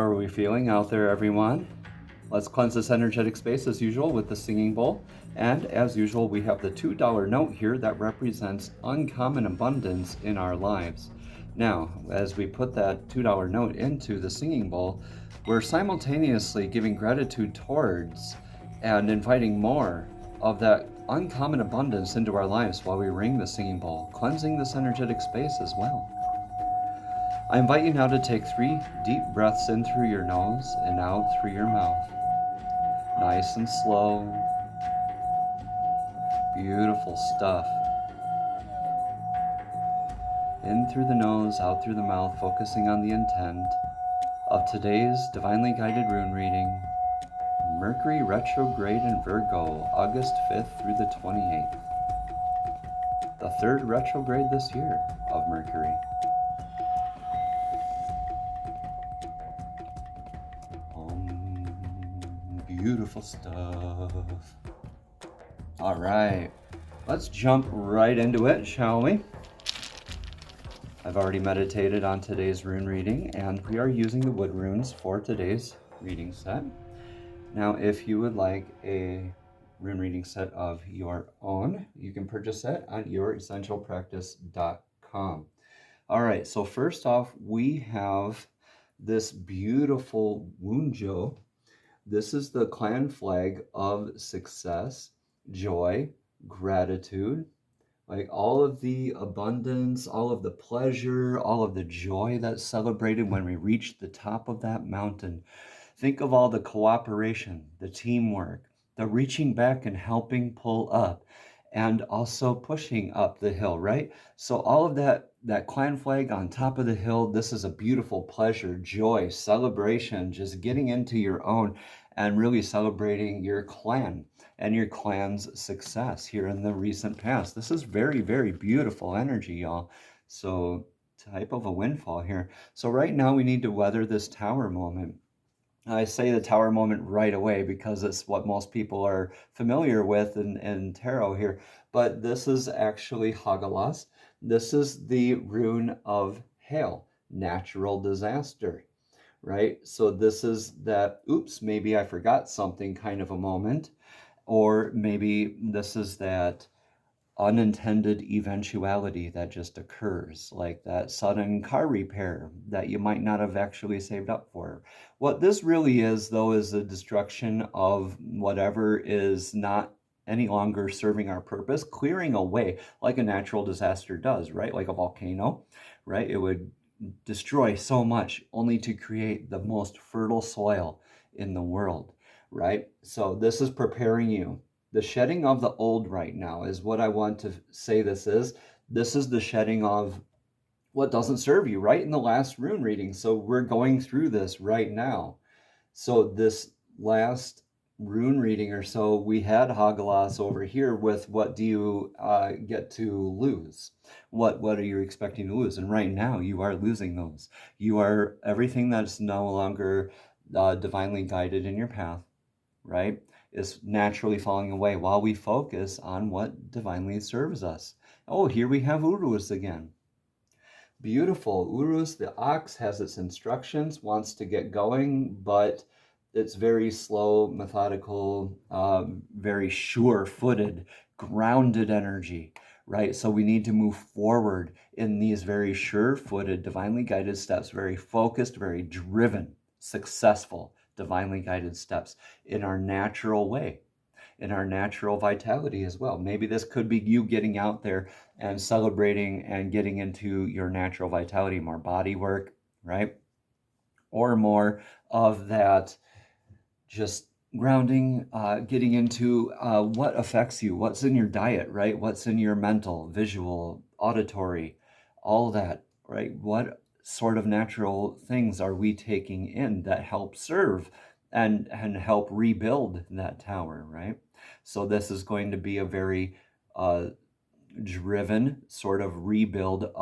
How are we feeling out there, everyone? Let's cleanse this energetic space as usual with the singing bowl. And as usual, we have the $2 note here that represents uncommon abundance in our lives. Now, as we put that $2 note into the singing bowl, we're simultaneously giving gratitude towards and inviting more of that uncommon abundance into our lives while we ring the singing bowl, cleansing this energetic space as well. I invite you now to take 3 deep breaths in through your nose and out through your mouth. Nice and slow. Beautiful stuff. In through the nose, out through the mouth, focusing on the intent of today's divinely guided rune reading, Mercury Retrograde in Virgo, August 5th through the 28th. The third retrograde this year of Mercury. Beautiful stuff. All right, let's jump right into it, shall we? I've already meditated on today's rune reading, and we are using the wood runes for today's reading set. Now, if you would like a rune reading set of your own, you can purchase it on youressentialpractice.com. All right, so first off, we have this beautiful Wunjo. This is the clan flag of success, joy, gratitude, like all of the abundance, all of the pleasure, all of the joy that's celebrated when we reach the top of that mountain. Think of all the cooperation, the teamwork, the reaching back and helping pull up, and also pushing up the hill, right? So all of that clan flag on top of the hill, this is a beautiful pleasure, joy, celebration, just getting into your own and really celebrating your clan and your clan's success here in the recent past. This is very, very beautiful energy, y'all. So type of a windfall here. So right now we need to weather this tower moment. I say the tower moment right away because it's what most people are familiar with in tarot here. But this is actually Hagalas. This is the rune of hail, natural disaster, right? So this is that, oops, maybe I forgot something kind of a moment. Or maybe this is that unintended eventuality that just occurs, like that sudden car repair that you might not have actually saved up for. What this really is, though, is the destruction of whatever is not any longer serving our purpose, clearing away like a natural disaster does, right? Like a volcano, right? It would destroy so much only to create the most fertile soil in the world, right? So this is preparing you. The shedding of the old right now is what I want to say this is. This is the shedding of what doesn't serve you, right? In the last rune reading. So we're going through this right now. So this last rune reading or so, we had Hagalas over here with what do you get to lose? What are you expecting to lose? And right now you are losing those. You are everything that's no longer divinely guided in your path, right? Is naturally falling away while we focus on what divinely serves us. Oh, here we have Uruz again. Beautiful. Uruz, the ox, has its instructions, wants to get going, but it's very slow, methodical, very sure-footed, grounded energy, right? So we need to move forward in these very sure-footed, divinely guided steps, very focused, very driven, successful, divinely guided steps in our natural way, in our natural vitality as well. Maybe this could be you getting out there and celebrating and getting into your natural vitality, more body work, right? Or more of that just grounding, getting into what affects you, what's in your diet, right? What's in your mental, visual, auditory, all that, right? What sort of natural things are we taking in that help serve and help rebuild that tower, right? So this is going to be a very driven sort of rebuild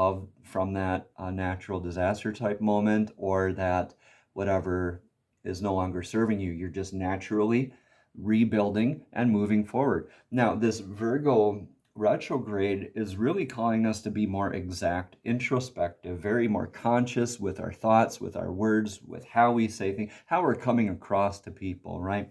from that natural disaster type moment, or that whatever is no longer serving you. You're just naturally rebuilding and moving forward. Now, this Virgo retrograde is really calling us to be more exact, introspective, very more conscious with our thoughts, with our words, with how we say things, how we're coming across to people, right?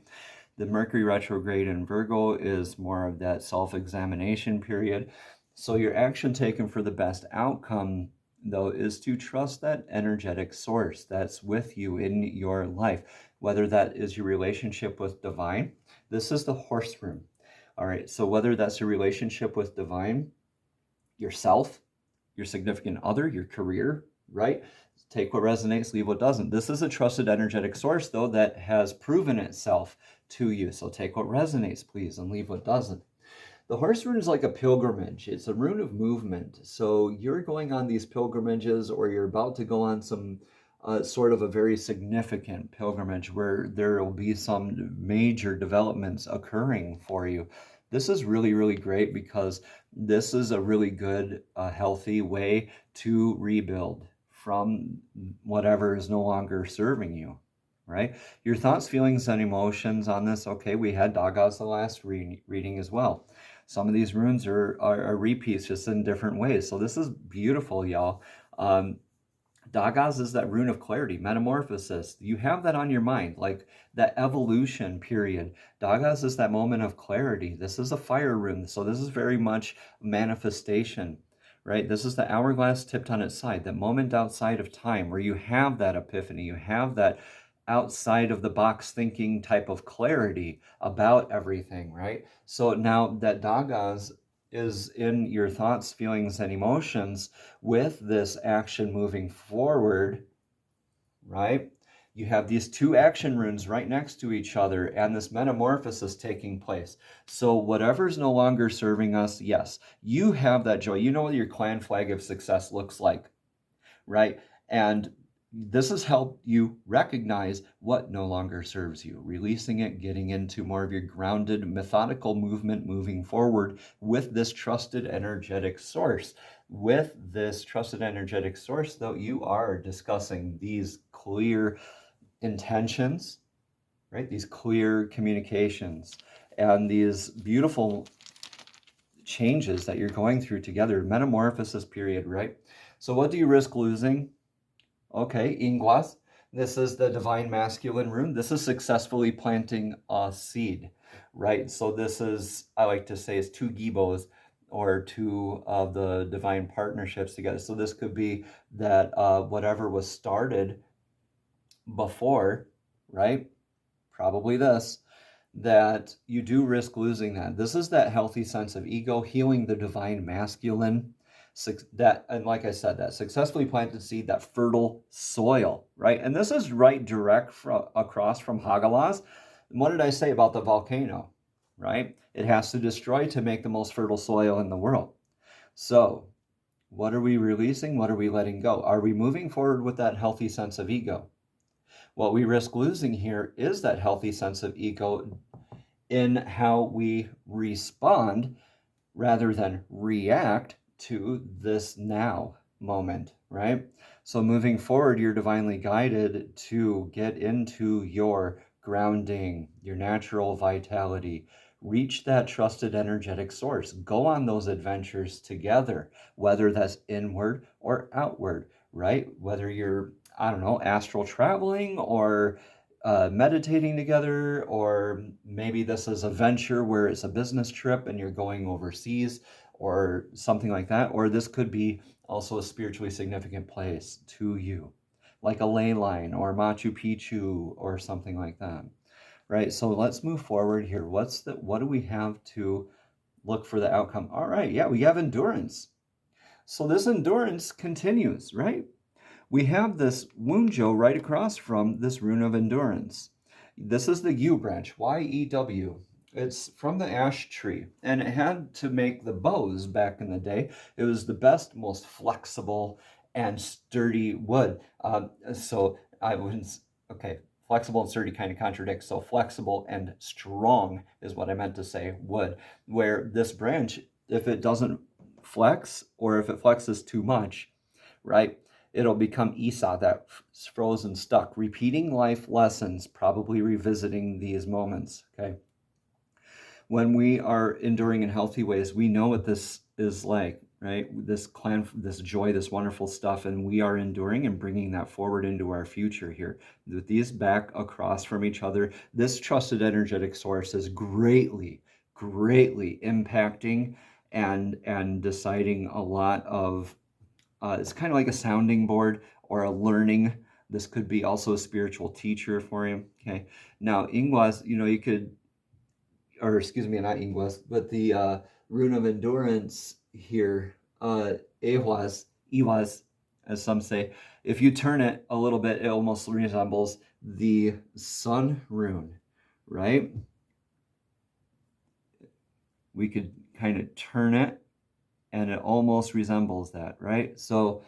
The Mercury retrograde in Virgo is more of that self-examination period. So your action taken for the best outcome, though, is to trust that energetic source that's with you in your life, whether that is your relationship with divine. This is the horse rune. All right, so whether that's your relationship with divine, yourself, your significant other, your career, right? Take what resonates, leave what doesn't. This is a trusted energetic source, though, that has proven itself to you. So take what resonates, please, and leave what doesn't. The horse rune is like a pilgrimage. It's a rune of movement. So you're going on these pilgrimages, or you're about to go on some sort of a very significant pilgrimage where there will be some major developments occurring for you. This is really, really great because this is a really good, healthy way to rebuild from whatever is no longer serving you, right? Your thoughts, feelings, and emotions on this. Okay, we had Dagas the last reading as well. Some of these runes are repeats, just in different ways. So this is beautiful, y'all. Dagas is that rune of clarity, metamorphosis. You have that on your mind, like that evolution period. Dagas is that moment of clarity. This is a fire rune, so this is very much manifestation, right? This is the hourglass tipped on its side, that moment outside of time where you have that epiphany, you have that outside of the box thinking type of clarity about everything, right? So now that Dagas is in your thoughts, feelings, and emotions with this action moving forward, right? You have these two action runes right next to each other and this metamorphosis taking place. So whatever's no longer serving us, yes, you have that joy. You know what your clan flag of success looks like, right? And this has helped you recognize what no longer serves you, releasing it, getting into more of your grounded, methodical movement moving forward with this trusted energetic source. With this trusted energetic source, though, you are discussing these clear intentions, right? These clear communications and these beautiful changes that you're going through together, metamorphosis period, right? So what do you risk losing? Okay, Ingwas. This is the divine masculine rune. This is successfully planting a seed, right? So this is, I like to say, is two gibos, or two of the divine partnerships together. So this could be that whatever was started before, right? Probably this, that you do risk losing that. This is that healthy sense of ego, healing the divine masculine, that, and like I said, that successfully planted seed, that fertile soil, right? And this is right direct across from Hagalaz. And what did I say about the volcano, right? It has to destroy to make the most fertile soil in the world. So what are we releasing? What are we letting go? Are we moving forward with that healthy sense of ego? What we risk losing here is that healthy sense of ego in how we respond rather than react to this now moment, right? So moving forward, you're divinely guided to get into your grounding, your natural vitality, reach that trusted energetic source, go on those adventures together, whether that's inward or outward, right? Whether you're, I don't know, astral traveling or meditating together, or maybe this is a venture where it's a business trip and you're going overseas or something like that, or this could be also a spiritually significant place to you, like a ley line or Machu Picchu or something like that, right? So let's move forward here. What do we have to look for the outcome? All right, yeah, we have endurance. So this endurance continues, right? We have this Wunjo right across from this rune of endurance. This is the yew branch, Y-E-W. It's from the ash tree, and it had to make the bows back in the day. It was the best, most flexible and sturdy wood. So I wouldn't, okay, flexible and sturdy kind of contradicts. So flexible and strong is what I meant to say, wood. Where this branch, if it doesn't flex, or if it flexes too much, right, it'll become Isa, that frozen stuck, repeating life lessons, probably revisiting these moments, okay? when we are enduring in healthy ways, we know what this is like, right? This joy, this wonderful stuff, and we are enduring and bringing that forward into our future here. With these back across from each other, this trusted energetic source is greatly impacting and deciding a lot of, it's kind of like a sounding board or a learning. This could be also a spiritual teacher for you, okay? Now, Ingwas, you could, or excuse me, not Ingwas, but the rune of endurance here, Ewas, as some say, if you turn it a little bit, it almost resembles the sun rune, right? We could kind of turn it and it almost resembles that, right? So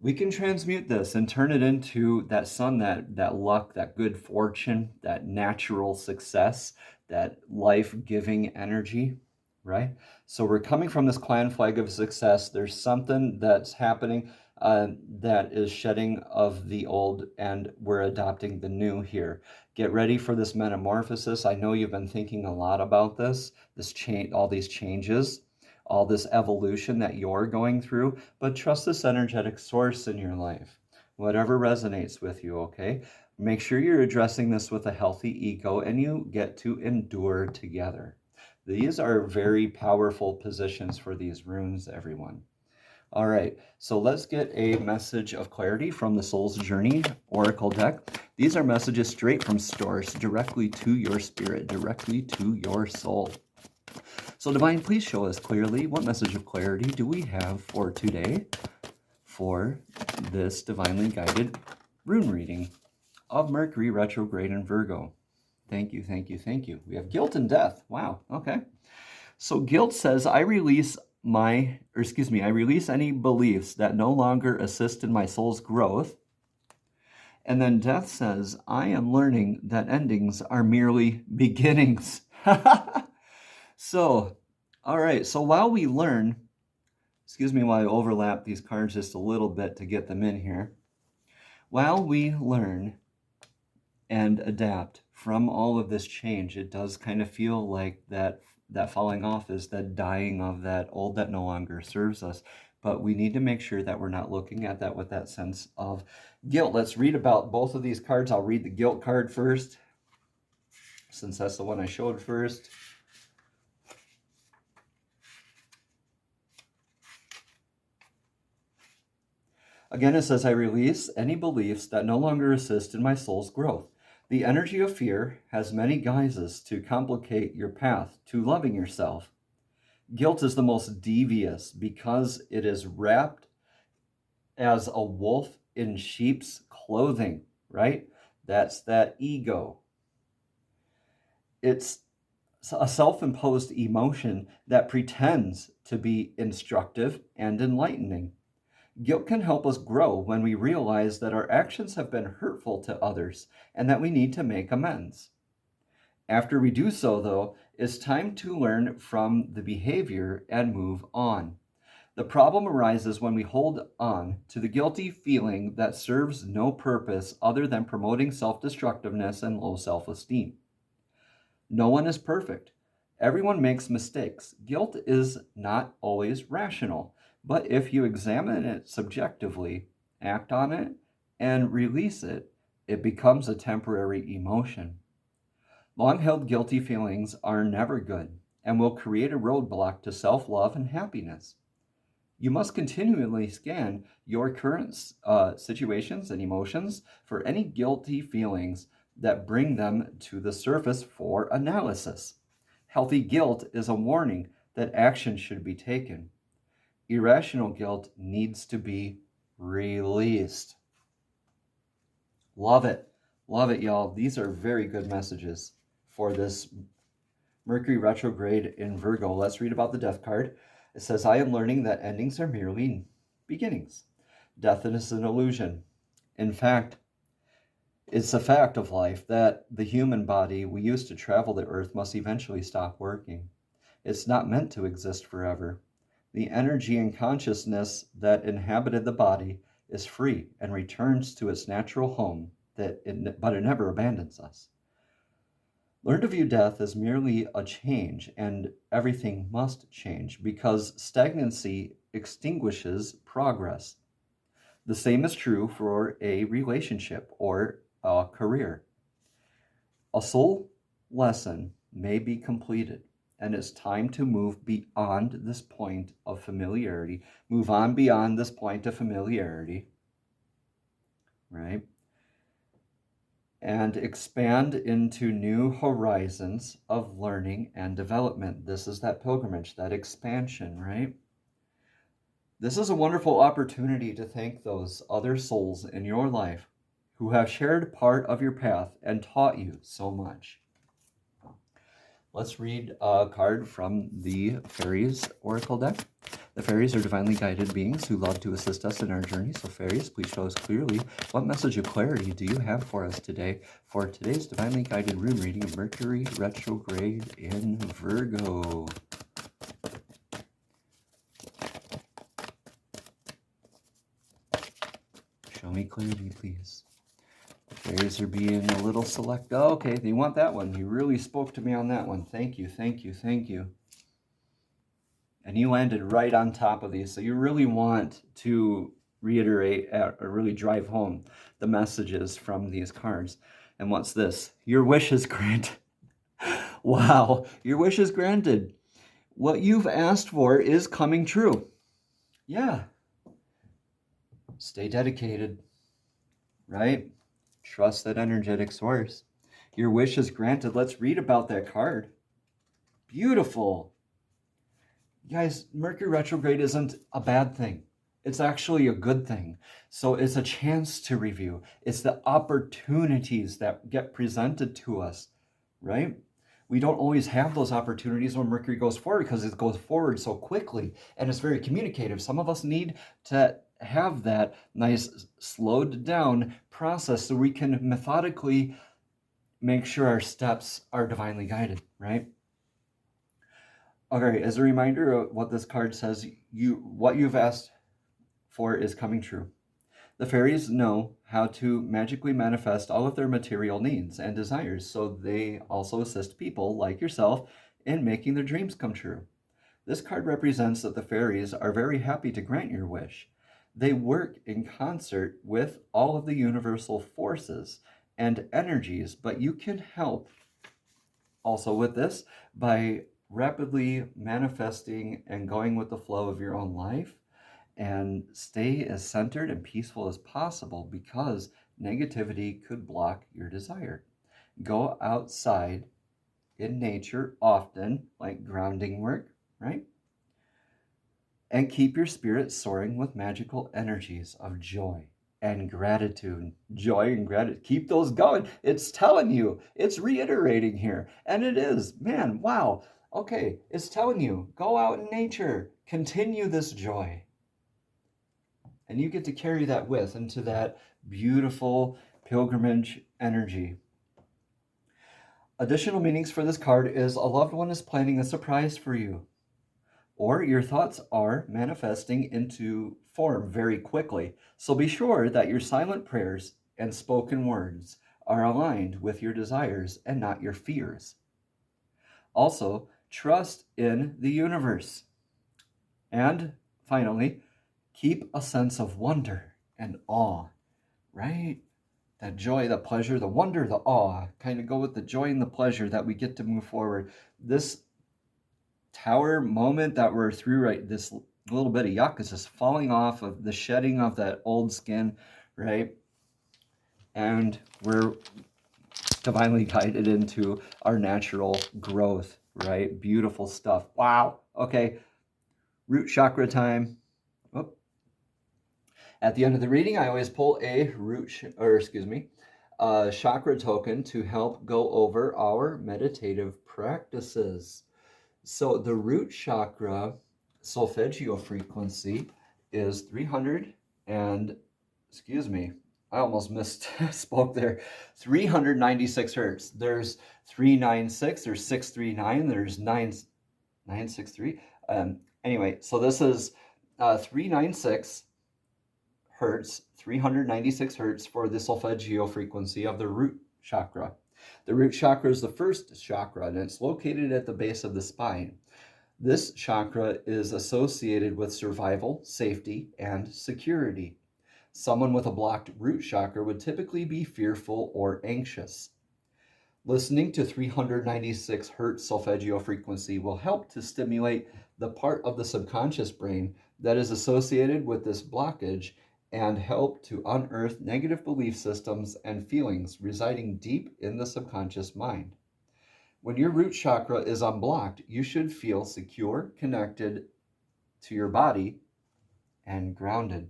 we can transmute this and turn it into that sun, that luck, that good fortune, that natural success, that life-giving energy, right? So we're coming from this clan flag of success. There's something that's happening that is shedding of the old, and we're adopting the new here. Get ready for this metamorphosis. I know you've been thinking a lot about this change, all these changes, all this evolution that you're going through, but trust this energetic source in your life. Whatever resonates with you, okay? Make sure you're addressing this with a healthy ego and you get to endure together. These are very powerful positions for these runes, everyone. All right, so let's get a message of clarity from the Soul's Journey Oracle deck. These are messages straight from source, directly to your spirit, directly to your soul. So Divine, please show us clearly, what message of clarity do we have for today for this divinely guided rune reading of Mercury Retrograde in Virgo? Thank you, thank you, thank you. We have guilt and death. Wow, okay. So guilt says, I release any beliefs that no longer assist in my soul's growth. And then death says, I am learning that endings are merely beginnings. So, all right, so while we learn, while I overlap these cards just a little bit to get them in here. While we learn and adapt from all of this change, it does kind of feel like that falling off is the dying of that old that no longer serves us. But we need to make sure that we're not looking at that with that sense of guilt. Let's read about both of these cards. I'll read the guilt card first, since that's the one I showed first. Again, it says, I release any beliefs that no longer assist in my soul's growth. The energy of fear has many guises to complicate your path to loving yourself. Guilt is the most devious because it is wrapped as a wolf in sheep's clothing, right? That's that ego. It's a self-imposed emotion that pretends to be instructive and enlightening. Guilt can help us grow when we realize that our actions have been hurtful to others and that we need to make amends. After we do so, though, it's time to learn from the behavior and move on. The problem arises when we hold on to the guilty feeling that serves no purpose other than promoting self-destructiveness and low self-esteem. No one is perfect. Everyone makes mistakes. Guilt is not always rational. But if you examine it subjectively, act on it, and release it, it becomes a temporary emotion. Long-held guilty feelings are never good and will create a roadblock to self-love and happiness. You must continually scan your current situations and emotions for any guilty feelings that bring them to the surface for analysis. Healthy guilt is a warning that action should be taken. Irrational guilt needs to be released. Love it. Love it, y'all. These are very good messages for this Mercury retrograde in Virgo. Let's read about the death card. It says, I am learning that endings are merely beginnings. Death is an illusion. In fact, it's a fact of life that the human body we use to travel the earth must eventually stop working. It's not meant to exist forever. The energy and consciousness that inhabited the body is free and returns to its natural home, but it never abandons us. Learn to view death as merely a change, and everything must change because stagnancy extinguishes progress. The same is true for a relationship or a career. A soul lesson may be completed, and it's time to move beyond this point of familiarity. Move on beyond this point of familiarity, right? And expand into new horizons of learning and development. This is that pilgrimage, that expansion, right? This is a wonderful opportunity to thank those other souls in your life who have shared part of your path and taught you so much. Let's read a card from the Fairies Oracle deck. The fairies are divinely guided beings who love to assist us in our journey. So fairies, please show us clearly what message of clarity do you have for us today for today's divinely guided rune reading of Mercury Retrograde in Virgo. Show me clarity, please. Fairies are being a little select. Oh, okay, they want that one. You really spoke to me on that one. Thank you, thank you, thank you. And you landed right on top of these. So you really want to reiterate or really drive home the messages from these cards. And what's this? Your wish is granted. Wow, your wish is granted. What you've asked for is coming true. Yeah. Stay dedicated, right? Trust that energetic source. Your wish is granted. Let's read about that card. Beautiful. Guys, Mercury retrograde isn't a bad thing. It's actually a good thing. So it's a chance to review. It's the opportunities that get presented to us, right? We don't always have those opportunities when Mercury goes forward because it goes forward so quickly and it's very communicative. Some of us need to have that nice slowed down process so we can methodically make sure our steps are divinely guided, right? Okay, as a reminder of what this card says, what you've asked for is coming true. The fairies know how to magically manifest all of their material needs and desires, so they also assist people like yourself in making their dreams come true. This card represents that the fairies are very happy to grant your wish. They work in concert with all of the universal forces and energies, but you can help also with this by rapidly manifesting and going with the flow of your own life, and stay as centered and peaceful as possible because negativity could block your desire. Go outside in nature often, like grounding work, right? And keep your spirit soaring with magical energies of joy and gratitude. Joy and gratitude. Keep those going. It's telling you, it's reiterating here. And it is, man, wow. Okay, it's telling you, go out in nature, continue this joy. And you get to carry that with into that beautiful pilgrimage energy. Additional meanings for this card is a loved one is planning a surprise for you, or your thoughts are manifesting into form very quickly. So be sure that your silent prayers and spoken words are aligned with your desires and not your fears. Also, trust in the universe. And finally, keep a sense of wonder and awe, right? That joy, the pleasure, the wonder, the awe, kind of go with the joy and the pleasure that we get to move forward. This tower moment that we're through, right, this little bit of yuck is just falling off of the shedding of that old skin, right? And we're divinely guided into our natural growth, right? Beautiful stuff. Wow. Okay. Root chakra time. Whoop. At the end of the reading, I always pull a chakra token to help go over our meditative practices. So the root chakra solfeggio frequency is 300 and, I almost misspoke there, 396 hertz. There's 396, there's 639, there's 963. Anyway, so this is 396 hertz, 396 hertz for the solfeggio frequency of the root chakra. The root chakra is the first chakra, and it's located at the base of the spine. This chakra is associated with survival, safety, and security. Someone with a blocked root chakra would typically be fearful or anxious. Listening to 396 hertz solfeggio frequency will help to stimulate the part of the subconscious brain that is associated with this blockage and help to unearth negative belief systems and feelings residing deep in the subconscious mind. When your root chakra is unblocked, you should feel secure, connected to your body, and grounded.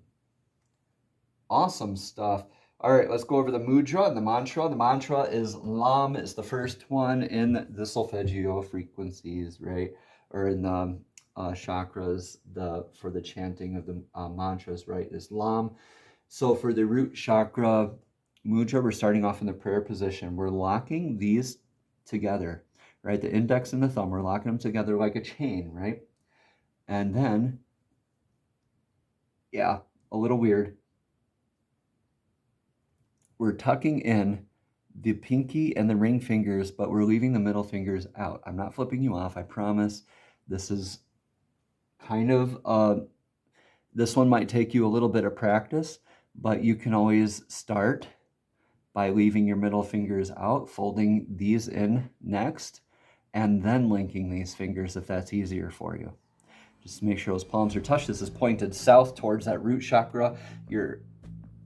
Awesome stuff. All right, let's go over the mudra and the mantra. The mantra is Lam. It's the first one in the solfeggio frequencies, right? Or in the chakras, for the chanting of the mantras, right? Is Lam. So for the root chakra mudra, we're starting off in the prayer position. We're locking these together, right? The index and the thumb, we're locking them together like a chain, right? And then, yeah, a little weird. We're tucking in the pinky and the ring fingers, but we're leaving the middle fingers out. I'm not flipping you off, I promise. This is kind of, this one might take you a little bit of practice, but you can always start by leaving your middle fingers out, folding these in next, and then linking these fingers if that's easier for you. Just make sure those palms are touched. This is pointed south towards that root chakra. You're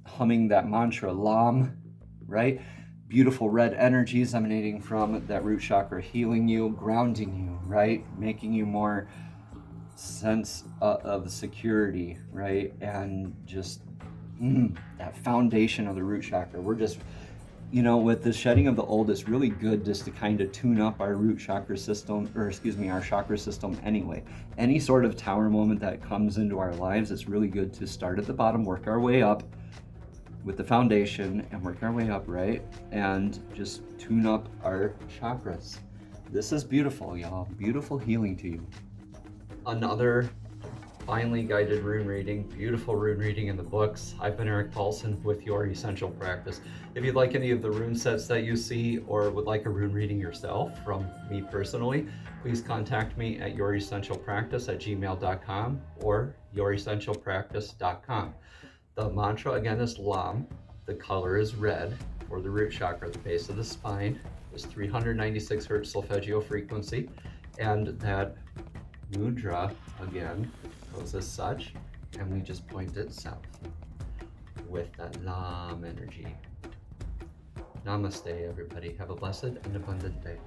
humming that mantra, Lam, right? Beautiful red energies emanating from that root chakra, healing you, grounding you, right? Making you more sense of security, right? And just that foundation of the root chakra. We're just, you know, with the shedding of the old, it's really good just to kind of tune up our root chakra system, or excuse me, our chakra system anyway. Any sort of tower moment that comes into our lives, it's really good to start at the bottom, work our way up with the foundation and work our way up, right? And just tune up our chakras. This is beautiful, y'all. Beautiful healing to you. Another finely guided rune reading, beautiful rune reading in the books. I've been Eric Paulson with Your Essential Practice. If you'd like any of the rune sets that you see or would like a rune reading yourself from me personally, please contact me at youressentialpractice@gmail.com or youressentialpractice.com. The mantra again is Lam. The color is red for the root chakra at the base of the spine. Is 396 hertz solfeggio frequency, and that mudra again goes as such, and we just point it south with that Lam energy. Namaste, everybody. Have a blessed and abundant day.